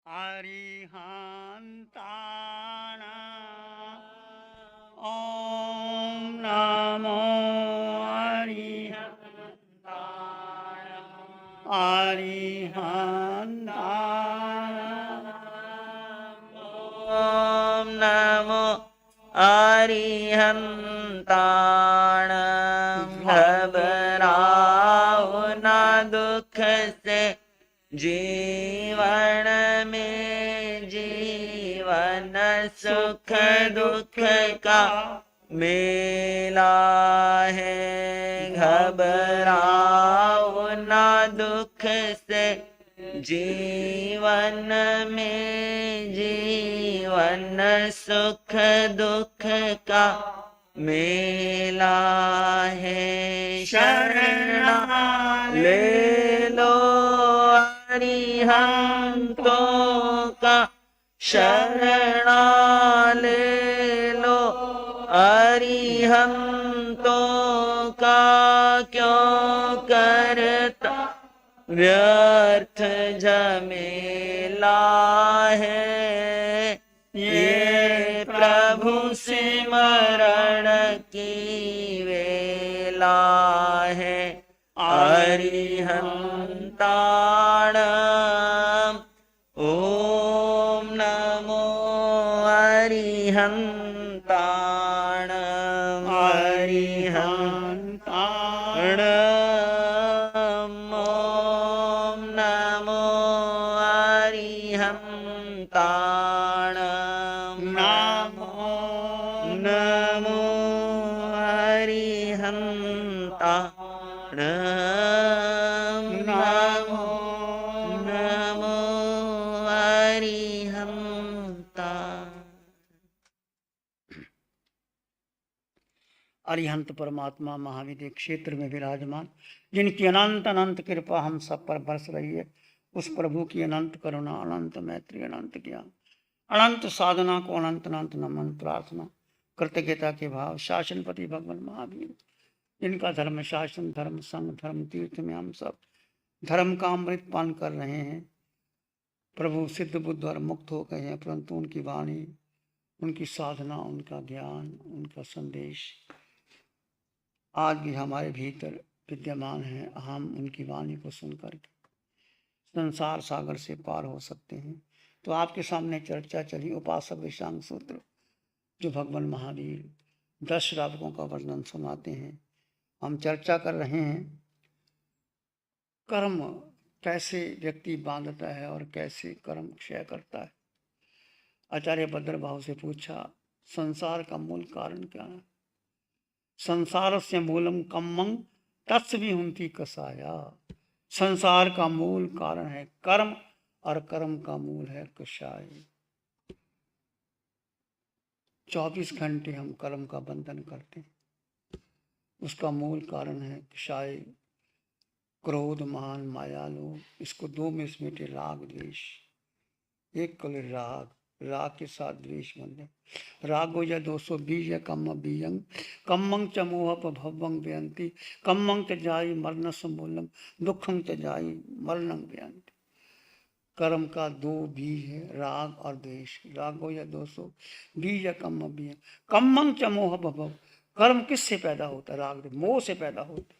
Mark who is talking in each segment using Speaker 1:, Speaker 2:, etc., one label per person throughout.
Speaker 1: अरिहन्ताणाम् ॐ नमो अरिहन्ताणाम्
Speaker 2: ॐ नमो अरिहन्ताणाम् घबराओ ना दुख से जीवन में जीवन सुख दुख का मेला है। घबराओ ना दुख से जीवन में जीवन सुख दुख का मेला है। शरण ले लो अरिहंतों का, शरण ले लो अरिहंतों का। क्यों करता व्यर्थ झमेला है। ये प्रभु सिमरण की वेला है। अरिहन्ताणाम् ॐ नमो अरिहन्ताणाम् अरिहन्ताणाम् ॐ नमो अरिहन्ताणाम् नमो अरिहन्ताणाम् नमो
Speaker 1: अरिहंत परमात्मा महावीर क्षेत्र में विराजमान, जिनकी अनंत अनंत कृपा हम सब पर बरस रही है, उस प्रभु की अनंत करुणा, अनंत मैत्री, अनंत ज्ञान, अनंत साधना को अनंत अनंत नमन प्रार्थना, कृतज्ञता के भाव। शासनपति भगवान महावीर, जिनका धर्म शासन, धर्म संघ, धर्म तीर्थ में हम सब धर्म का अमृत पान कर रहे हैं। प्रभु सिद्ध बुद्ध और मुक्त हो गए हैं, परंतु उनकी वाणी, उनकी साधना, उनका ज्ञान, उनका संदेश आज भी हमारे भीतर विद्यमान है। हम उनकी वाणी को सुनकर संसार सागर से पार हो सकते हैं। तो आपके सामने चर्चा चली उपासक विषांग सूत्र, जो भगवान महावीर 10 श्रावकों का वर्णन सुनाते हैं। हम चर्चा कर रहे हैं कर्म कैसे व्यक्ति बांधता है और कैसे कर्म क्षय करता है। आचार्य भद्रभाव से पूछा, संसार का मूल कारण क्या है? संसार से मूलम कम्मं तत्सविहुंति कसाया। संसार का मूल कारण है कर्म और कर्म का मूल है कषाय। 24 घंटे हम कर्म का बंधन करते हैं, उसका मूल कारण है कषाय, क्रोध, मान, माया, लोभ। इसको 2 में समेटे, राग द्वेष। एक कल राग, राग के साथ द्वेष बंधे। रागो या 220 या कम्म बीजंग कम्मं च मोह भवं व्यंति कम्मं च जाई मरण समूलम दुखं च जाई मरणं व्यंति। कर्म का 2 बीज है, राग और द्वेष। रागो या 220 या कम्म बीजंग कम्मं च मोह भवं। कर्म किससे पैदा होता है? राग, मोह से पैदा होता है।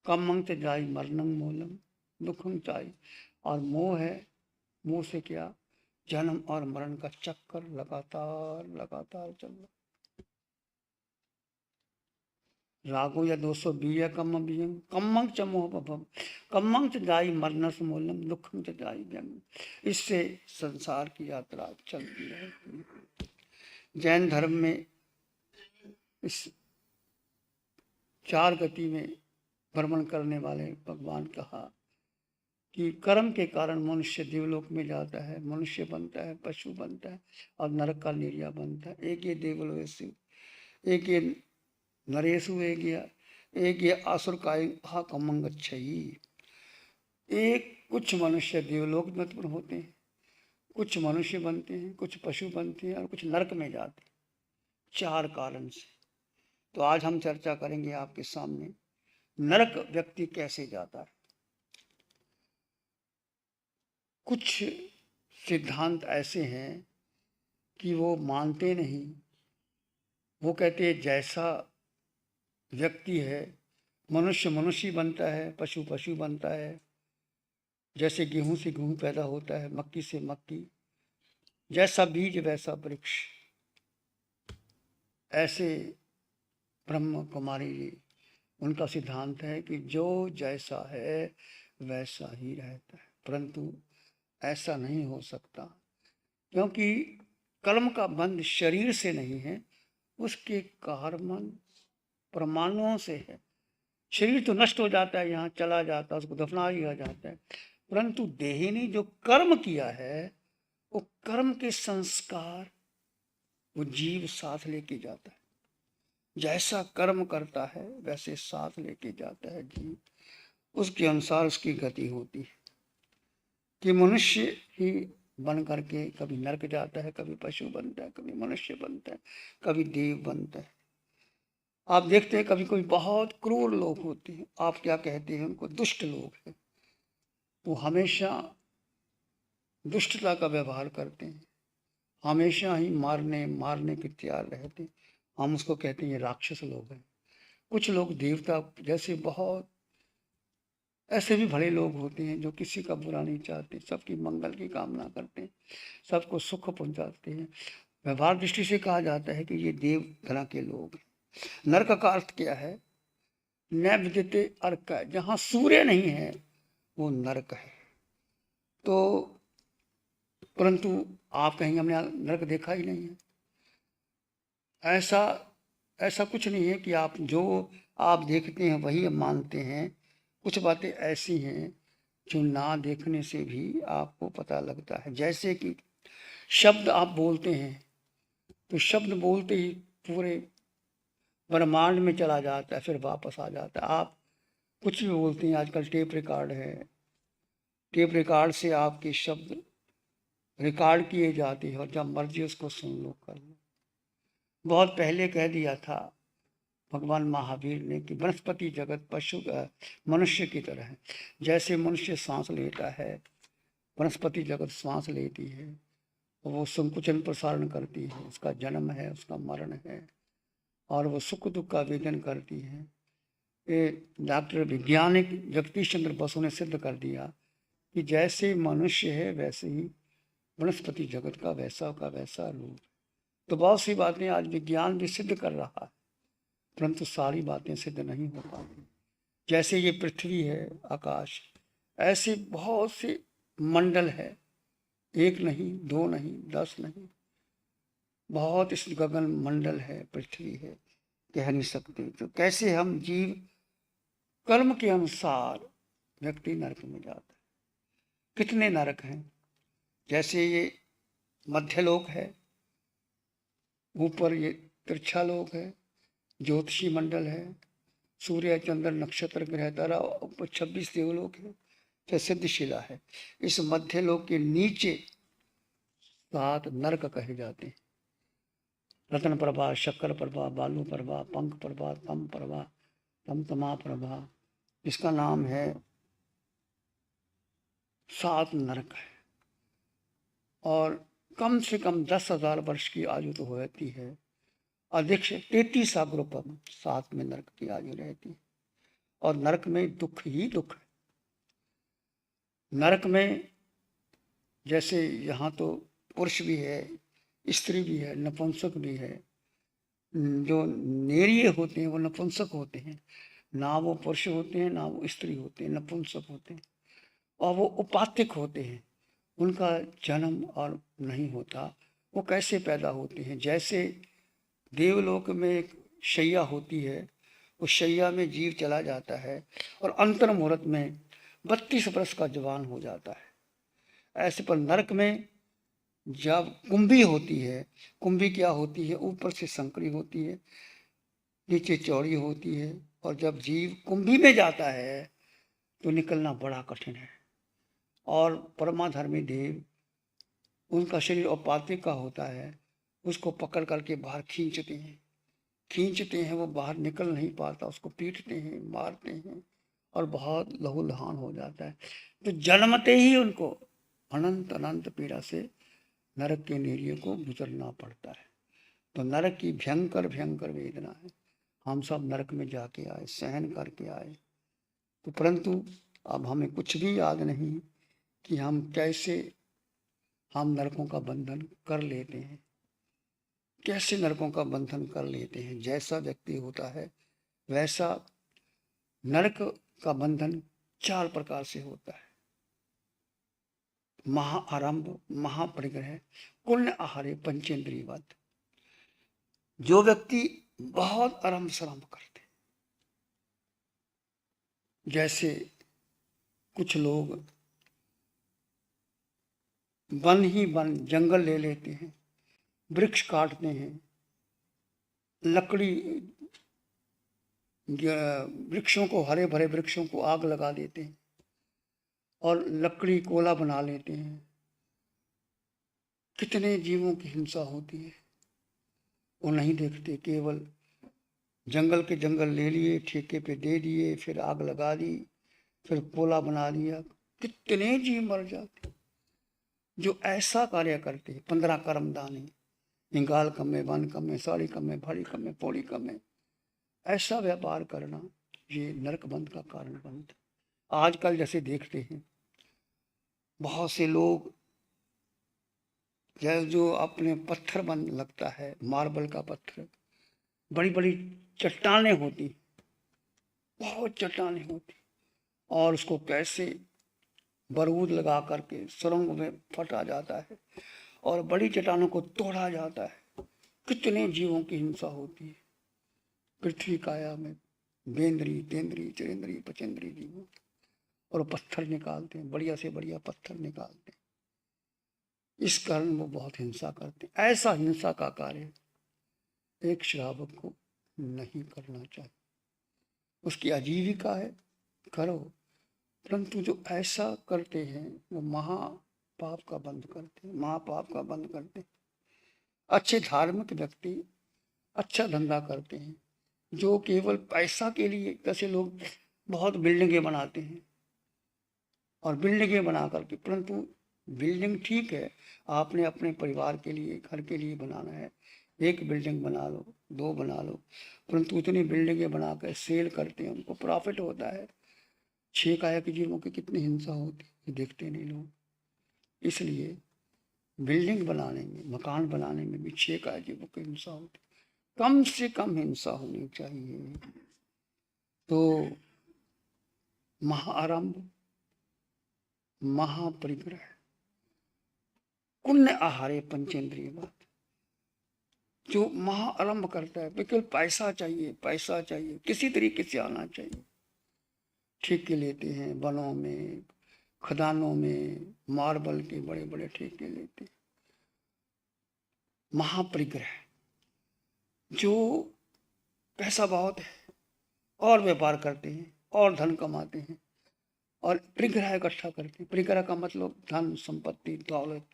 Speaker 1: कम्मं च जाई मरणं मूलम दुखं जाई। और मोह है, मोह से क्या? जन्म और मरण का चक्कर लगातार लगातार चल रहा। रागो या 220 कम्म बीजं कम्मं च मोह भवं कम्मं च जाई मरणस मूलम दुखं च जाई व्यंग। इससे संसार की यात्रा चलती है। जैन धर्म में इस 4 गति में भ्रमण करने वाले भगवान कहा कि कर्म के कारण मनुष्य देवलोक में जाता है, मनुष्य बनता है, पशु बनता है और नरक का निर्या बनता है। एक ये देवलोकेषु, एक ये नरेशु, एक ये आसुर का कम्मं गच्छति। एक कुछ मनुष्य देवलोक में उत्पन्न होते हैं, कुछ मनुष्य बनते हैं, कुछ पशु बनते हैं और कुछ नरक में जाते हैं, 4 कारण से। तो आज हम चर्चा करेंगे आपके सामने नरक व्यक्ति कैसे जाता है। कुछ सिद्धांत ऐसे हैं कि वो मानते नहीं। वो कहते हैं जैसा व्यक्ति है, मनुष्य मनुष्य बनता है, पशु पशु बनता है, जैसे गेहूं से गेहूं पैदा होता है, मक्की से मक्की, जैसा बीज वैसा वृक्ष। ऐसे ब्रह्म कुमारी जी, उनका सिद्धांत है कि जो जैसा है वैसा ही रहता है, परंतु ऐसा नहीं हो सकता, क्योंकि कर्म का बंध शरीर से नहीं है, उसके कार्बन परमाणुओं से है। शरीर तो नष्ट हो जाता है, यहाँ चला जाता है, उसको दफना दिया जाता है, परंतु देहिनी जो कर्म किया है वो कर्म के संस्कार वो जीव साथ लेके जाता है। जैसा कर्म करता है वैसे साथ लेके जाता है जीव, उसके अनुसार उसकी गति होती है। कि मनुष्य ही बन करके कभी नरक जाता है, कभी पशु बनता है, कभी मनुष्य बनता है, कभी देव बनता है। आप देखते हैं कभी कोई बहुत क्रूर लोग होते हैं, आप क्या कहते हैं उनको, दुष्ट लोग हैं। वो हमेशा दुष्टता का व्यवहार करते हैं, हमेशा ही मारने मारने के तैयार रहते हैं। हम उसको कहते हैं ये राक्षस लोग हैं। कुछ लोग देवता जैसे बहुत ऐसे भी भले लोग होते हैं जो किसी का बुरा नहीं चाहते, सबकी मंगल की कामना करते हैं, सबको सुख पहुंचाते हैं। व्यवहार दृष्टि से कहा जाता है कि ये देव तरह के लोग हैं। नरक का अर्थ क्या है, न विद्यते अर्क, जहाँ सूर्य नहीं है वो नरक है। तो परंतु आप कहेंगे हमने नरक देखा ही नहीं है। ऐसा कुछ नहीं है कि आप जो आप देखते हैं वही मानते हैं। कुछ बातें ऐसी हैं जो ना देखने से भी आपको पता लगता है। जैसे कि शब्द आप बोलते हैं तो शब्द बोलते ही पूरे ब्रह्मांड में चला जाता है, फिर वापस आ जाता है। आप कुछ भी बोलते हैं, आजकल टेप रिकॉर्ड है, टेप रिकॉर्ड से आपके शब्द रिकॉर्ड किए जाते हैं और जब मर्जी उसको सुन लो कर लो। बहुत पहले कह दिया था भगवान महावीर ने कि वनस्पति जगत पशु मनुष्य की तरह है। जैसे मनुष्य सांस लेता है, वनस्पति जगत सांस लेती है, वो संकुचन प्रसारण करती है, उसका जन्म है, उसका मरण है, और वो सुख दुख का वेदन करती है। ये डॉक्टर वैज्ञानिक जगदीश चंद्र बसु ने सिद्ध कर दिया कि जैसे मनुष्य है वैसे ही वनस्पति जगत का वैसा रूप। तो बहुत सी बातें आज विज्ञान भी सिद्ध कर रहा है, परंतु सारी बातें सिद्ध नहीं हो पाती। जैसे ये पृथ्वी है, आकाश, ऐसे बहुत से मंडल है, एक नहीं, दो नहीं, 10 नहीं, बहुत इस गगन मंडल है, पृथ्वी है, कह नहीं सकते। तो कैसे हम जीव कर्म के अनुसार व्यक्ति नरक में जाता है। कितने नरक हैं, जैसे ये मध्यलोक है, ऊपर ये तिरछा लोक है, ज्योतिषी मंडल है, सूर्य चंद्र नक्षत्र ग्रह तारा, ऊपर 26 देवलोक है, फिर सिद्धशिला है। इस मध्य लोक के नीचे 7 नरक कहे जाते हैं। रत्न प्रभा, शक्कर प्रभा, बालू प्रभा, पंख प्रभा, तम प्रभा, तमतमा प्रभा, इसका नाम है 7 नरक है। और कम से कम 10,000 वर्ष की आयु तो होती है, अधिक से 33 अग्रोपम 7 में नरक की आयु रहती है। और नरक में दुख ही दुख है। नरक में जैसे यहाँ तो पुरुष भी है, स्त्री भी है, नपुंसक भी है। जो नेरिये होते हैं वो नपुंसक होते हैं, ना वो पुरुष होते हैं ना वो स्त्री होते हैं, नपुंसक होते हैं। और वो उपात्तिक होते हैं, उनका जन्म और नहीं होता। वो कैसे पैदा होते हैं, जैसे देवलोक में एक शैया होती है, उस शैया में जीव चला जाता है और अंतर मुहूर्त में 32 वर्ष का जवान हो जाता है। ऐसे पर नरक में जब कुंभी होती है, कुंभी क्या होती है, ऊपर से संकरी होती है, नीचे चौड़ी होती है, और जब जीव कुंभी में जाता है तो निकलना बड़ा कठिन है। और परमाधर्मी देव, उनका शरीर औपातिक का होता है, उसको पकड़ करके बाहर खींचते हैं, वो बाहर निकल नहीं पाता, उसको पीटते हैं, मारते हैं और बहुत लहूलुहान हो जाता है। तो जन्मते ही उनको अनंत अनंत पीड़ा से नरक के नेरियों को गुजरना पड़ता है। तो नरक की भयंकर भयंकर वेदना है। हम सब नरक में जाके आए, सहन करके आए, तो परंतु अब हमें कुछ भी याद नहीं कि हम कैसे हम नरकों का बंधन कर लेते हैं, कैसे नरकों का बंधन कर लेते हैं। जैसा व्यक्ति होता है वैसा नरक का बंधन 4 प्रकार से होता है। महाआरंभ, महापरिग्रह, कुल्ल आहारे, पंचेंद्रियवत। जो व्यक्ति बहुत आरंभ सारंभ करते, जैसे कुछ लोग वन ही वन जंगल ले लेते हैं, वृक्ष काटते हैं, लकड़ी वृक्षों को, हरे भरे वृक्षों को आग लगा देते हैं और लकड़ी कोला बना लेते हैं। कितने जीवों की हिंसा होती है, वो नहीं देखते। केवल जंगल के जंगल ले लिए, ठेके पे दे दिए, फिर आग लगा दी, फिर कोला बना दिया। कितने जीव मर जाते जो ऐसा कार्य करते। 15 कर्मदानी, निगाल कमे, वन कमे, साड़ी कमे, भाड़ी कमे, पौड़ी कमे, ऐसा व्यापार करना ये नरक बंध का कारण बनता। आजकल जैसे देखते हैं बहुत से लोग जो अपने पत्थर बन लगता है, मार्बल का पत्थर, बड़ी बड़ी चट्टानें होती, बहुत चट्टानें होती, और उसको कैसे बारूद लगा करके सुरंग में फटा जाता है और बड़ी चट्टानों को तोड़ा जाता है। कितने जीवों की हिंसा होती है पृथ्वी काया में, बेंद्री, तेंद्री, चरेंद्री, पचेंद्री जीवों, और पत्थर निकालते हैं, बढ़िया से बढ़िया पत्थर निकालते हैं। इस कारण वो बहुत हिंसा करते हैं। ऐसा हिंसा का कार्य एक श्रावक को नहीं करना चाहिए। उसकी आजीविका है, करो, परंतु जो ऐसा करते हैं वो महापाप का बंध करते हैं, महापाप का बंध करते हैं। अच्छे धार्मिक व्यक्ति अच्छा धंधा करते हैं, जो केवल पैसा के लिए, जैसे लोग बहुत बिल्डिंगें बनाते हैं और बिल्डिंगें बना करके, परंतु बिल्डिंग ठीक है, आपने अपने परिवार के लिए, घर के लिए बनाना है, एक बिल्डिंग बना लो, 2 बना लो, परंतु इतनी बिल्डिंगें बना कर सेल करते हैं, उनको प्रॉफिट होता है। 6 काया के जीवों की कितनी हिंसा होती है, देखते नहीं लोग। इसलिए बिल्डिंग बनाने में, मकान बनाने में भी 6 काया जीवों की हिंसा होती, कम से कम हिंसा होनी चाहिए। तो महाआरंभ, महापरिग्रह, कुण्य आहारे, पंचेंद्रियवत। जो महाआरंभ करता है, बिल्कुल पैसा चाहिए, पैसा चाहिए, किसी तरीके से आना चाहिए। ठेके लेते हैं वनों में, खदानों में, मार्बल के बड़े बड़े ठेके लेते हैं। महापरिग्रह, जो पैसा बहुत है और व्यापार करते हैं और धन कमाते हैं और परिग्रह इकट्ठा करते हैं। परिग्रह का मतलब धन, संपत्ति, दौलत,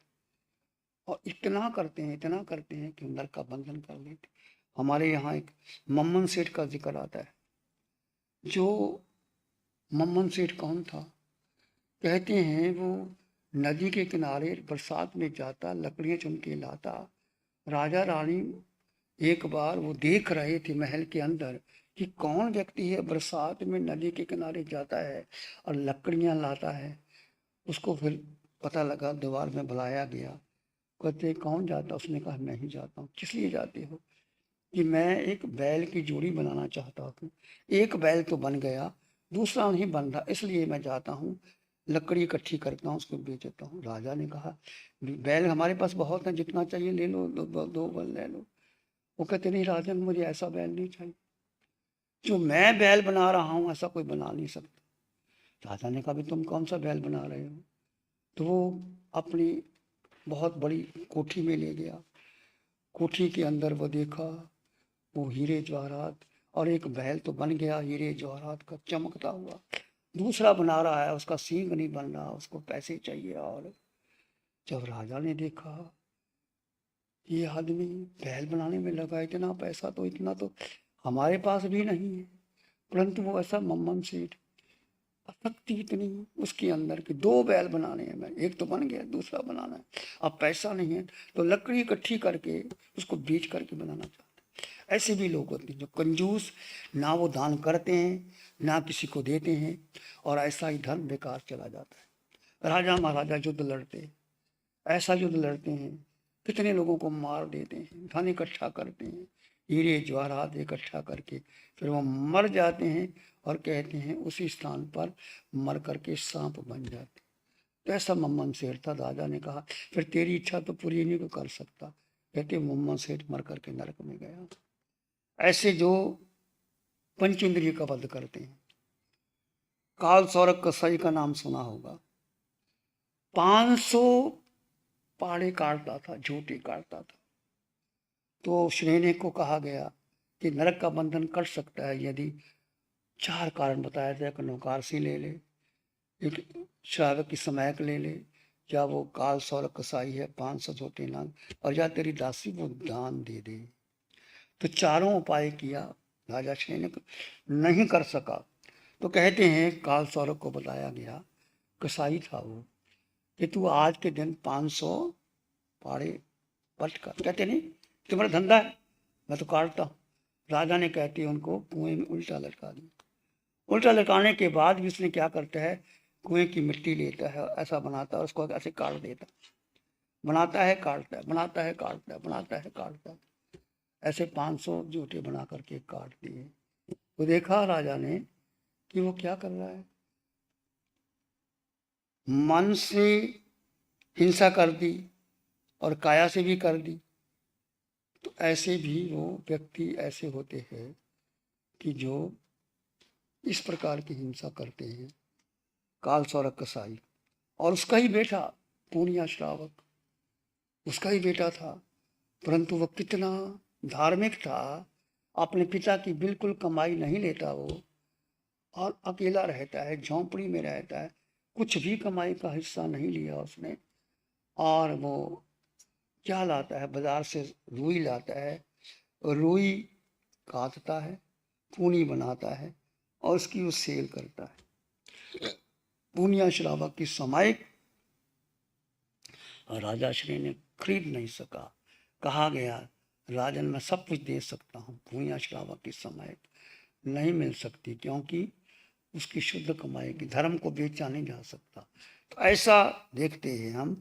Speaker 1: और इतना करते हैं कि नरक का बंधन कर लेते। हमारे यहाँ एक मम्मन सेठ का जिक्र आता है। जो मम्मन सेठ कौन था? कहते हैं वो नदी के किनारे बरसात में जाता, लकड़ियाँ चुन के लाता। राजा रानी एक बार वो देख रहे थे महल के अंदर कि कौन व्यक्ति है बरसात में नदी के किनारे जाता है और लकड़ियाँ लाता है। उसको फिर पता लगा, दीवार में बुलाया गया। कहते कौन जाता? उसने कहा मैं ही जाता हूँ। किस लिए जाते हो? कि मैं एक बैल की जोड़ी बनाना चाहता हूँ। एक बैल तो बन गया, दूसरा नहीं बन रहा, इसलिए मैं जाता हूँ, लकड़ी इकट्ठी करता हूँ, उसको बेचता हूँ। राजा ने कहा बैल हमारे पास बहुत है, जितना चाहिए ले लो, 2 बैल ले लो। वो कहते नहीं राजन, मुझे ऐसा बैल नहीं चाहिए, जो मैं बैल बना रहा हूँ ऐसा कोई बना नहीं सकता। राजा ने कहा भी तुम कौन सा बैल बना रहे हो? तो वो अपनी बहुत बड़ी कोठी में ले गया। कोठी के अंदर वो देखा, वो हीरे जवाहरात, और एक बैल तो बन गया हीरे जवाहरात का चमकता हुआ। दूसरा बना रहा है, उसका सींग नहीं बन रहा, उसको पैसे चाहिए। और जब राजा ने देखा ये आदमी बैल बनाने में लगा, इतना पैसा तो, इतना तो हमारे पास भी नहीं है, परंतु वो ऐसा मम्मन सेठ आसक्ति इतनी है उसके अंदर कि 2 बैल बनाने हैं, मैं एक तो बन गया, दूसरा बनाना है। अब पैसा नहीं है तो लकड़ी इकट्ठी करके उसको बेच करके बनाना चाहते हैं। ऐसे भी लोग होते हैं जो कंजूस, ना वो दान करते हैं ना किसी को देते हैं, और ऐसा ही धर्म बेकार चला जाता है। राजा महाराजा युद्ध लड़ते हैं, ऐसा युद्ध लड़ते हैं, कितने लोगों को मार देते हैं, धन इकट्ठा करते हैं, हीरे जवाहरात इकट्ठा करके फिर वो मर जाते हैं और कहते हैं उसी स्थान पर मर करके सांप बन जाते। तो ऐसा मम्मन सेठ था। राजा ने कहा फिर तेरी इच्छा तो पूरी नहीं को कर सकता। कहते मम्मन सेठ मर करके नरक में गया। ऐसे जो पंच इंद्रिय का वध करते हैं। काल सौरभ कसाई का नाम सुना होगा। 500 पाड़े काटता था, झूठे काटता था। तो श्रेणी को कहा गया कि नरक का बंधन कर सकता है यदि 4 कारण बताया था। एक नौकारसी ले ले, एक श्रावक की समयक ले ले, या वो काल सौरभ कसाई है 500 झूठे नाग, और या तेरी दासी वो दान दे दे। तो चारों उपाय किया, राजा श्रेणी नहीं कर सका। तो कहते हैं काल सौरभ को बताया गया, कसाई था वो, कि तू आज के दिन 500 पाड़े पट कर। कहते नहीं तुम्हारा धंधा है, मैं तो काटता हूँ। राजा ने कहते उनको कुएं में उल्टा लटका दिया। उल्टा लटकाने के बाद भी उसने क्या करता है, कुएं की मिट्टी लेता है, ऐसा बनाता है, उसको ऐसे काट देता, बनाता है काटता है, बनाता है काटता है, बनाता है काटता है। ऐसे 500 जूठे बना करके काट दिए। तो देखा राजा ने कि वो क्या कर रहा है, मन से हिंसा कर दी और काया से भी कर दी। तो ऐसे भी वो व्यक्ति ऐसे होते हैं कि जो इस प्रकार की हिंसा करते हैं। काल सौरभ कसाई और उसका ही बेटा पूर्णिया श्रावक, उसका ही बेटा था, परंतु वह कितना धार्मिक था, अपने पिता की बिल्कुल कमाई नहीं लेता वो, और अकेला रहता है, झोंपड़ी में रहता है, कुछ भी कमाई का हिस्सा नहीं लिया उसने। और वो क्या लाता है, बाजार से रुई लाता है, रुई काटता है, पूनी बनाता है और उसकी वो सेल करता है। पूर्णिया श्रावक की समाइक राजा श्री ने खरीद नहीं सका। कहा गया राजन मैं सब कुछ दे सकता हूँ, पूर्णिया श्रावक की समाइक नहीं मिल सकती, क्योंकि उसकी शुद्ध कमाई की, धर्म को बेचा नहीं जा सकता। तो ऐसा देखते हैं हम।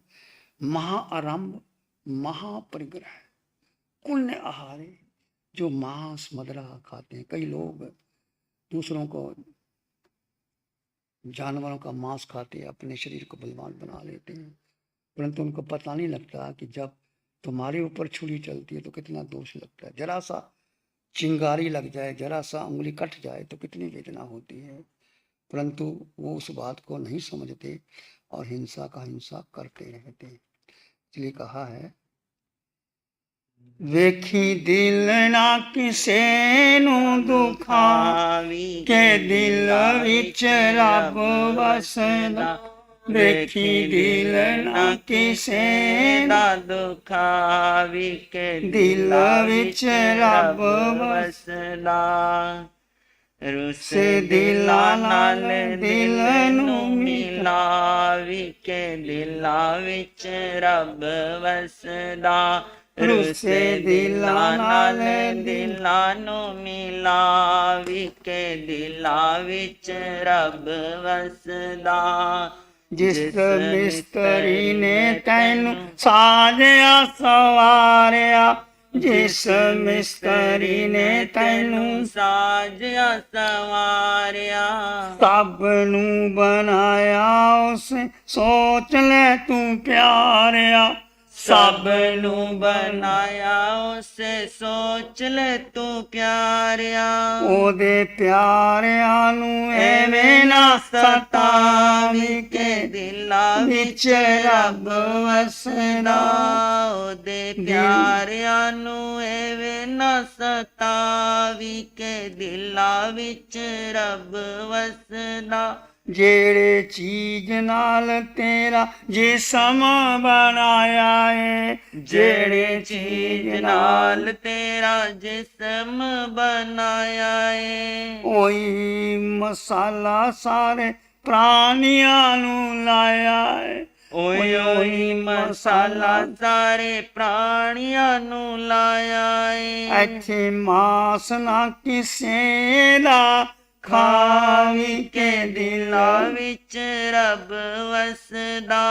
Speaker 1: महाआरंभ महापरिग्रह, पुण्य आहारे, जो मांस मदरा खाते हैं। कई लोग दूसरों को, जानवरों का मांस खाते अपने शरीर को बलवान बना लेते हैं, परंतु उनको पता नहीं लगता कि जब तुम्हारे ऊपर छुरी चलती है तो कितना दोष लगता है। जरा सा चिंगारी लग जाए, जरा सा उंगली कट जाए तो कितनी वेदना होती है, परंतु वो उस बात को नहीं समझते और हिंसा का हिंसा करते रहते हैं। इसलिए कहा है, वेखी दिल ना किसे नु दुखावी, के दिल विच रब वसदा। वेखी दिल ना किसे दा
Speaker 2: दुखावी, के
Speaker 1: दिल विच रब
Speaker 2: वसदा।
Speaker 1: रुसे दिला नाल दिल नू
Speaker 2: मिलावी, के दिला विच रब वसदा। रुसे दिला नाल दिला नू मिलावी, के दिला विच रब वसदा।
Speaker 1: जिस मिस्त्री ने तैनू साजया सवारिया, जिस मिस्त्री ने तैनू
Speaker 2: साजया सवारिया,
Speaker 1: सब नू बनाया उसे सोच ले तू प्यारिया।
Speaker 2: सब नू बनाया उसे सोच ले तू प्यारिया।
Speaker 1: ओदे प्यारिया नू एवें ना सतावी, के
Speaker 2: दिला
Speaker 1: विच रब वसदा।
Speaker 2: ओदे प्यारिया नू एवें ना सतावी, के दिला विच रब वसदा।
Speaker 1: जेड़े चीज नाल तेरा जिसम बनाया है,
Speaker 2: जेड़े चीज नाल तेरा जिस्म बनाया है,
Speaker 1: ओही मसाला सारे ਪ੍ਰਾਣੀਆਂ ਨੂੰ ਲਾਇਆ ਏ।
Speaker 2: ਓਏ ਓਏ ਮਸਾਲਾ ਸਾਰੇ ਪ੍ਰਾਣੀਆਂ ਨੂੰ ਲਾਇਆ ਏ।
Speaker 1: ਇੱਥੇ ਮਾਸ ਨਾ ਕਿਸੇ ਦਾ ਖਾਵੀ ਕੇ
Speaker 2: ਦਿਲਾਂ
Speaker 1: ਦਿਲ
Speaker 2: ਵਿੱਚ ਰੱਬ ਵਸਦਾ।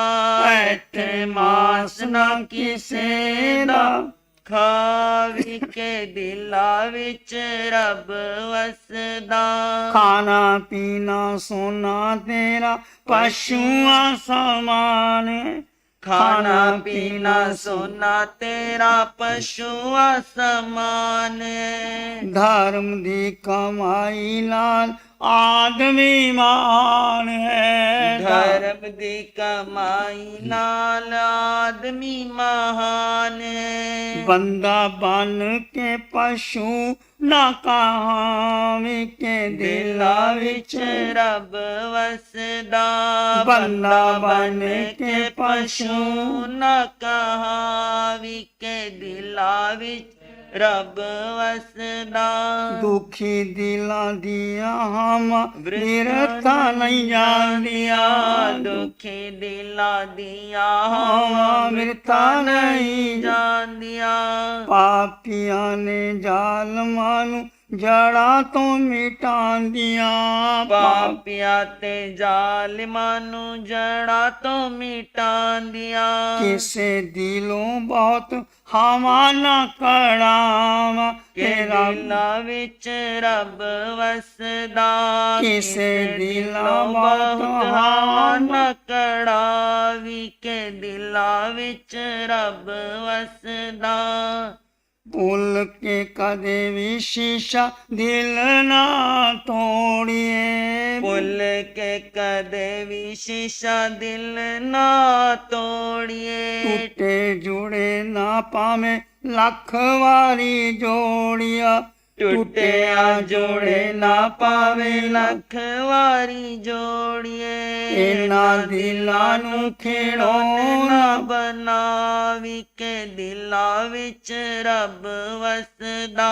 Speaker 1: ਇੱਥੇ ਮਾਸ ਨਾ ਕਿਸੇ ਦਾ
Speaker 2: ਖਾਵੀ ਕੇ ਦਿਲਾਂ ਵਿੱਚ ਰੱਬ ਵਸਦਾ।
Speaker 1: ਖਾਣਾ ਪੀਣਾ ਸੋਨਾ ਤੇਰਾ ਪਸ਼ੂਆਂ ਸਮਾਨ ਹੈ।
Speaker 2: ਖਾਣਾ ਪੀਣਾ ਸੋਨਾ ਤੇਰਾ ਪਸ਼ੂਆਂ ਸਮਾਨ ਹੈ।
Speaker 1: ਧਰਮ ਦੀ ਕਮਾਈ ਨਾਲ ਆਦਮੀ ਮਾਨ ਹੈ।
Speaker 2: ਧਰਮ ਦੀ ਕਮਾਈ ਨਾਲ ਆਦਮੀ ਮਹਾਨ ਹੈ।
Speaker 1: ਬੰਦਾ ਬਨ ਕੇ ਪਸ਼ੂ ਨਾ ਕਹਾਵੀ ਕੇ ਦਿਲਾਂ ਵਿੱਚ
Speaker 2: ਰੱਬ ਵਸਦਾ।
Speaker 1: ਬੰਦਾ ਬਨ ਕੇ
Speaker 2: ਪਸ਼ੂ ਨਾ ਕਹਾਵੀ ਕੇ ਦਿਲਾਂ ਵਿੱਚ ਰੱਬ ਵਸਦਾ।
Speaker 1: ਦੁਖੀ ਦਿਲਾਂ ਦੀਆਂ ਹਮ ਬਿਰਤਾਂ ਨਹੀਂ ਜਾਂਦੀਆਂ।
Speaker 2: ਦੁਖੀ ਦਿਲਾਂ ਦੀਆਂ
Speaker 1: ਹਵਾਂ ਬਿਰਤਾਂ ਨਹੀਂ
Speaker 2: ਜਾਂਦੀਆਂ।
Speaker 1: ਪਾਪੀਆਂ ਨੇ ਜ਼ਾਲਮਾਂ ਨੂੰ ਜੜ੍ਹਾਂ ਤੋਂ ਮਿਟਾਉਂਦੀਆਂ।
Speaker 2: ਪਾਪੀਆਂ ਤੇ ਜ਼ਾਲਿਮਾਂ ਨੂੰ ਜੜ੍ਹਾਂ ਤੋਂ ਮਿਟਾਉਂਦੀਆਂ।
Speaker 1: ਕਿਸੇ ਦਿਲੋਂ ਬਹੁਤ ਹਵਾ ਨਾ ਕੜਾਵਾਂ
Speaker 2: ਕਿ ਦਿਲਾਂ ਵਿੱਚ ਰੱਬ ਵਸਦਾ।
Speaker 1: ਕਿਸੇ ਦਿਲਾਂ ਬਹੁਤ ਹਵਾ
Speaker 2: ਨਾ ਕੜਾਵੀ ਕੇ ਦਿਲਾਂ ਵਿੱਚ ਰੱਬ ਵਸਦਾ।
Speaker 1: ਭੁੱਲ ਕੇ ਕਦੇ ਵੀ ਸ਼ੀਸ਼ਾ ਦਿਲ ਨਾ ਤੋੜੀਏ।
Speaker 2: ਭੁੱਲ ਕੇ ਕਦੇ ਵੀ ਸ਼ੀਸ਼ਾ ਦਿਲ ਨਾ ਤੋੜੀਏ।
Speaker 1: ਟੁੱਟੇ ਜੁੜੇ ਨਾ ਪਾਵੇਂ ਲੱਖ ਵਾਰੀ ਜੋੜੀਆ।
Speaker 2: ਟੁੱਟਿਆ ਜੋੜੇ ਨਾ ਪਾਵੇ ਲੱਖ ਵਾਰੀ ਜੋੜੀਏ।
Speaker 1: ਇਹਨਾਂ ਦਿਲਾਂ ਨੂੰ ਖਿਡੌਣਾ
Speaker 2: ਨਾ ਬਣਾਵੀ ਕੇ ਦਿਲਾਂ ਵਿੱਚ ਰੱਬ ਵਸਦਾ।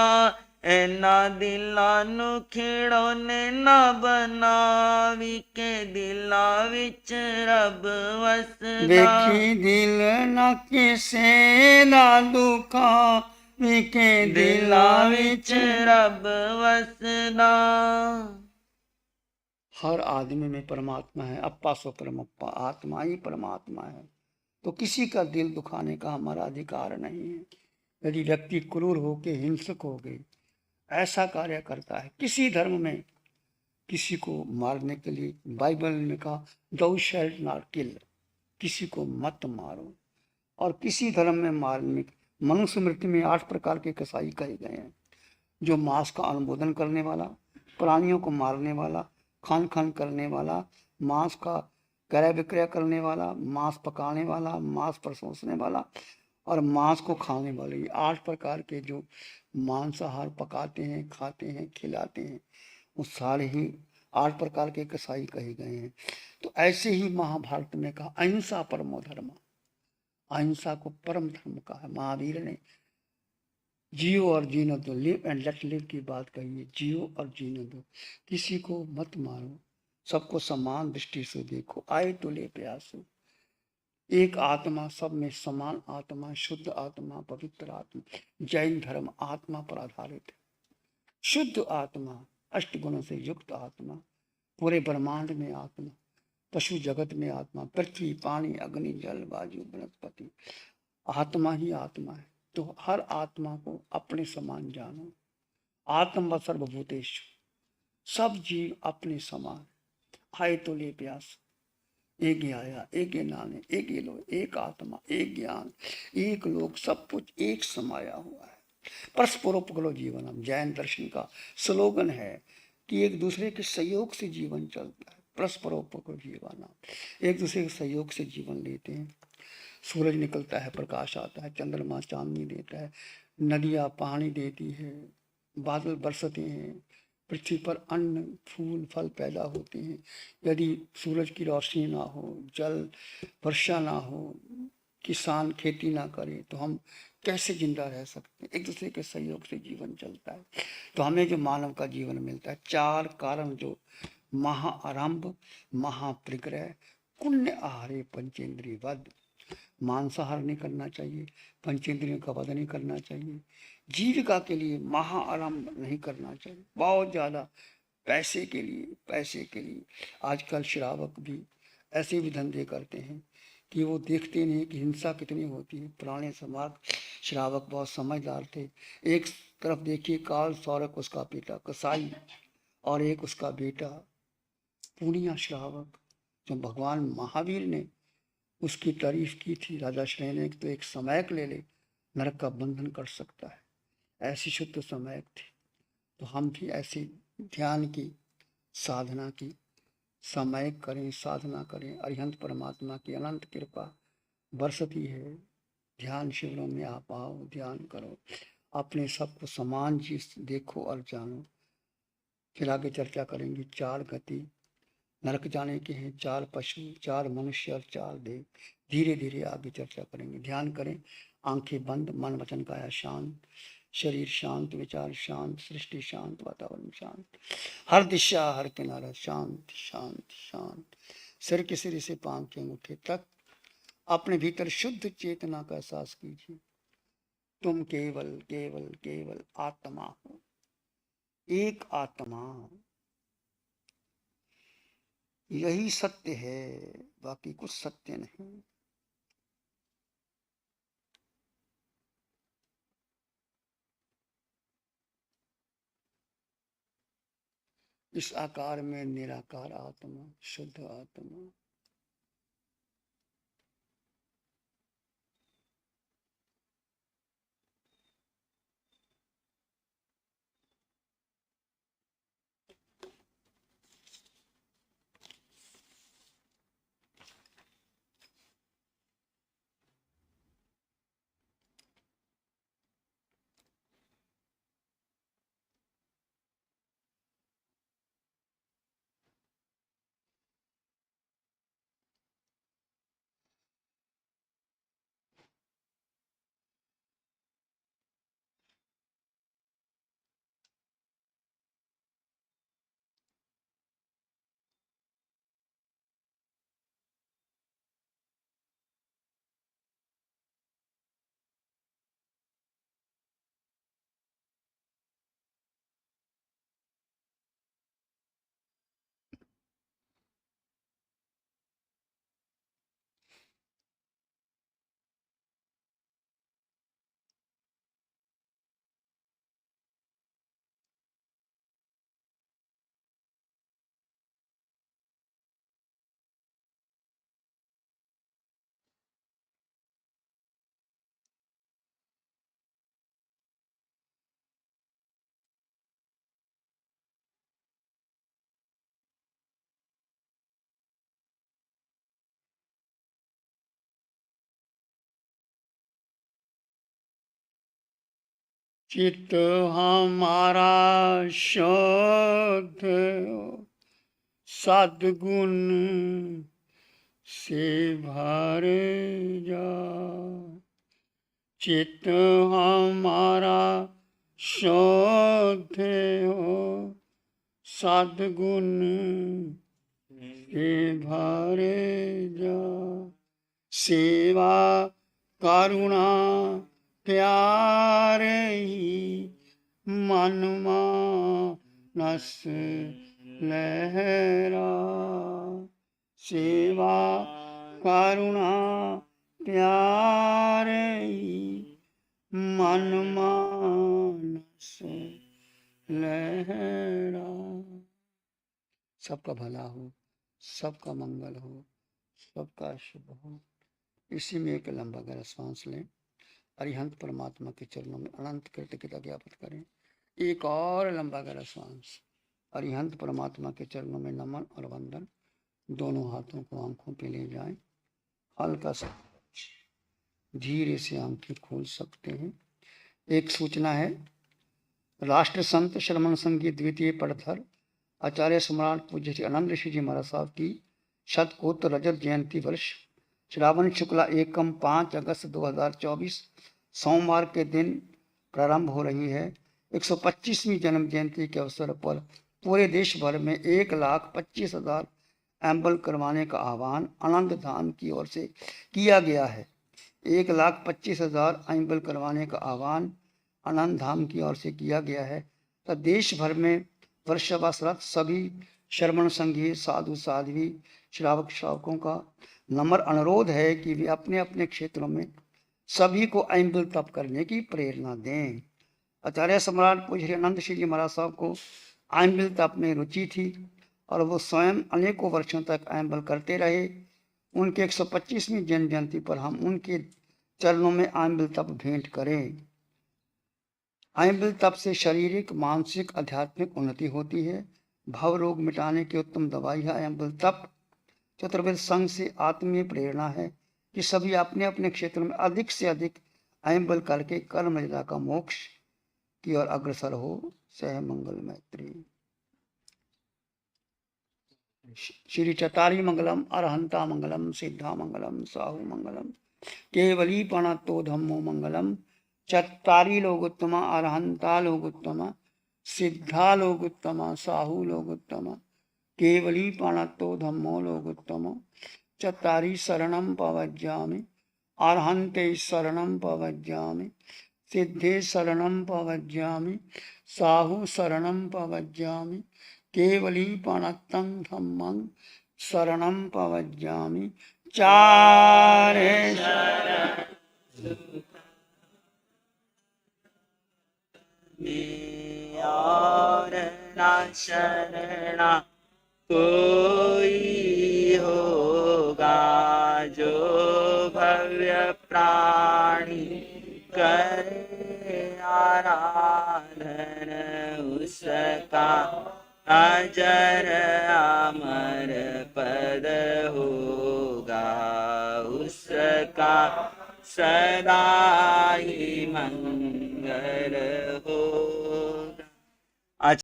Speaker 2: ਇਹਨਾਂ ਦਿਲਾਂ ਨੂੰ ਖਿਡੌਣੇ ਨਾ ਬਣਾਵੀ ਕੇ ਦਿਲਾਂ ਵਿੱਚ ਰੱਬ ਵਸਦਾ।
Speaker 1: ਵੇਖੀ ਦਿਲ ਨਾ ਕਿਸੇ ਦਾ ਦੁਖਾ ਵਿਕੇ
Speaker 2: ਦਿਲਾਂ ਵਿੱਚ ਰੱਬ ਵਸਦਾ।
Speaker 1: हर आदमी में परमात्मा है। अप्पा सो परमप्पा, आत्मा ही परमात्मा है। तो किसी का दिल दुखाने का हमारा अधिकार नहीं है। यदि व्यक्ति क्रूर होके हिंसक हो गए, ऐसा कार्य करता है किसी धर्म में, किसी को मारने के लिए बाइबल में कहा दो शैल्ट नॉट किल, किसी को मत मारो। और किसी धर्म में मारने, मनुस्मृति में 8 प्रकार के कसाई कहे गए हैं। जो मांस का अनुमोदन करने वाला, प्राणियों को मारने वाला, खान खान करने वाला, मांस का क्रय विक्रय करने वाला, मांस पकाने वाला, मांस परोसने वाला और मांस को खाने वाले, ये 8 प्रकार के जो मांसाहार पकाते हैं, खाते हैं, खिलाते हैं, वो सारे ही 8 प्रकार के कसाई कहे गए हैं। तो ऐसे ही महाभारत में कहा अहिंसा परमो धर्म, अहिंसा को परम धर्म कहा है। महावीर ने जियो और जीने दो, लिव एंड लेट लिव की बात कही है। जियो और जीने दो, किसी को मत मारो, सबको समान दृष्टि से देखो, आए तो ले प्यासो। एक आत्मा, सब में समान आत्मा, शुद्ध आत्मा, पवित्र आत्मा। जैन धर्म आत्मा पर आधारित है। शुद्ध आत्मा, 8 गुणों से युक्त आत्मा, पूरे ब्रह्मांड में आत्मा, पशु जगत में आत्मा, पृथ्वी, पानी, अग्नि, जल, वायु, वनस्पति, आत्मा ही आत्मा है। तो हर आत्मा को अपने समान जानो। आत्म सर्वभूतेषु, सब जीव अपने समान। आए तो ले प्यास, एक ही आया, एक ही नाने, एक ही लो, एक आत्मा, एक ज्ञान, एक लोक, सब कुछ एक समाया हुआ है। परस्परोपकलो जीवनम जैन दर्शन का स्लोगन है कि एक दूसरे के सहयोग से जीवन चलता है। परस्परोपकलो जीवनम, एक दूसरे के सहयोग से जीवन लेते हैं। सूरज निकलता है, प्रकाश आता है, चंद्रमा चांदनी देता है, नदियाँ पानी देती है, बादल बरसते हैं, पृथ्वी पर अन्न फूल फल पैदा होते हैं। यदि सूरज की रोशनी ना हो, जल वर्षा ना हो, किसान खेती ना करे तो हम कैसे जिंदा रह सकते हैं। एक दूसरे के सहयोग से जीवन चलता है। तो हमें जो मानव का जीवन मिलता है, 4 कारण जो महाआरंभ महाप्रिग्रह पुण्य आहारे पंचेंद्रिय वध। मांसाहार नहीं करना चाहिए, पंचेंद्रियों का वध नहीं करना चाहिए, जीविका के लिए महाआरंभ नहीं करना चाहिए, बहुत ज्यादा पैसे के लिए आजकल श्रावक भी ऐसे भी धंधे करते हैं कि वो देखते नहीं कि हिंसा कितनी होती है। पुराने समाज श्रावक बहुत समझदार थे। एक तरफ देखिए काल सौरक उसका पिता कसाई और एक उसका बेटा पूर्णिया श्रावक, जो भगवान महावीर ने उसकी तारीफ की थी। राजा श्रेय ने तो एक समयक ले ले नरक का बंधन कर सकता है, ऐसी शुद्ध समयक थी। तो हम भी ऐसी ध्यान की साधना की समयक करें, साधना करें। अरिहंत परमात्मा की अनंत कृपा बरसती है। ध्यान शिविरों में आप आओ, ध्यान करो, अपने सबको समान चीज देखो और जानो। फिर आगे चर्चा करेंगे 4 गति नरक जाने के हैं, 4 पशु, 4 मनुष्य और 4 देव। धीरे धीरे आगे चर्चा करेंगे। ध्यान करें, आंखें बंद, मन वचन काया शांत, शरीर शांत, विचार शांत, सृष्टि शांत, वातावरण शांत, हर दिशा हर किनारा शांत शांत शांत। सिर के सिरे से पांव के अंगूठे तक अपने भीतर शुद्ध चेतना का एहसास कीजिए। तुम केवल केवल केवल आत्मा हो, एक आत्मा, यही सत्य है, बाकी कुछ सत्य नहीं। इस आकार में निराकार आत्मा, शुद्ध आत्मा। चित्त हमारा शुद्ध हो, सद्गुण से भर जा। चित्त हमारा शुद्ध हो, सद्गुण से भर जा। सेवा करुणा प्यार ही मन मानस लहरा। सेवा करुणा प्यार ही मन मानस लहरा। सबका भला हो, सबका मंगल हो, सबका शुभ हो। इसी में एक लंबा गहरा सांस लें। अरिहंत परमात्मा के चरणों में अनंत कृतज्ञता ज्ञापित करें। एक और लंबा गहरा सांस। अरिहंत परमात्मा के चरणों में नमन और वंदन। दोनों हाथों को आंखों पे ले जाएं। हल्का सा धीरे से आंखें खोल सकते हैं। एक सूचना है, राष्ट्र संत श्रमण संघ की द्वितीय पटधर आचार्य सम्राट पूज्य श्री आनंद ऋषि जी महाराज साहब की शतकोत्तर रजत जयंती वर्ष श्रावण शुक्ला एकम 5 अगस्त 2024 सोमवार के दिन प्रारंभ हो रही है। 125वीं जन्म जयंती के अवसर पर पूरे देश भर में 1,25,000 एम्बल करवाने का आह्वान आनंद धाम की ओर से किया गया है। 1,25,000 एम्बल करवाने का आह्वान आनंद धाम की ओर से किया गया है। तो देश भर में वर्षावासरत सभी श्रवण संगी साधु साध्वी श्रावक श्रावकों का नम्र अनुरोध है कि वे अपने अपने क्षेत्रों में सभी को एम्बल तप करने की प्रेरणा दें। आचार्य सम्राट पूज्य श्री अनंत श्री जी महाराज साहब को एम्बल तप में रुचि थी और वो स्वयं अनेकों वर्षों तक एम्बल करते रहे। उनके 125वीं जन्म जयंती पर हम उनके चरणों में एम्बल तप भेंट करें। एम्बल तप से शारीरिक मानसिक आध्यात्मिक उन्नति होती है। भव रोग मिटाने की उत्तम दवाई है एम्बल तप। चतुर्वेद संघ से आत्मीय प्रेरणा है कि सभी अपने अपने क्षेत्र में अधिक से अधिक एम्बल करके कर्म लीला का मोक्ष की ओर अग्रसर हो। सह मंगल मैत्री। श्री चतारी मंगलम अरहंता मंगलम सिद्धा मंगलम साहु मंगलम केवली पणतो धम्मो मंगलम। चत्तारी लोगोत्तमा अरहंता लोगोत्तमा सिद्धा लोगोत्तमा साहु लोगोत्तमा केवली पणतो धम्मो लोगोत्तमा। चत्तारी शरणं पवज्जामि अरहन्ते शरणं पवज्जामि सिद्धे शरणं पवज्जामि साहु शरणं पवज्जामि केवली पणतं धम्मं शरणं पवज्जामि। चारे
Speaker 2: और ना शरणा कोई होगा जो भव्य प्राणी करे आराधन उसका अजर अमर पद होगा उसका सदा ही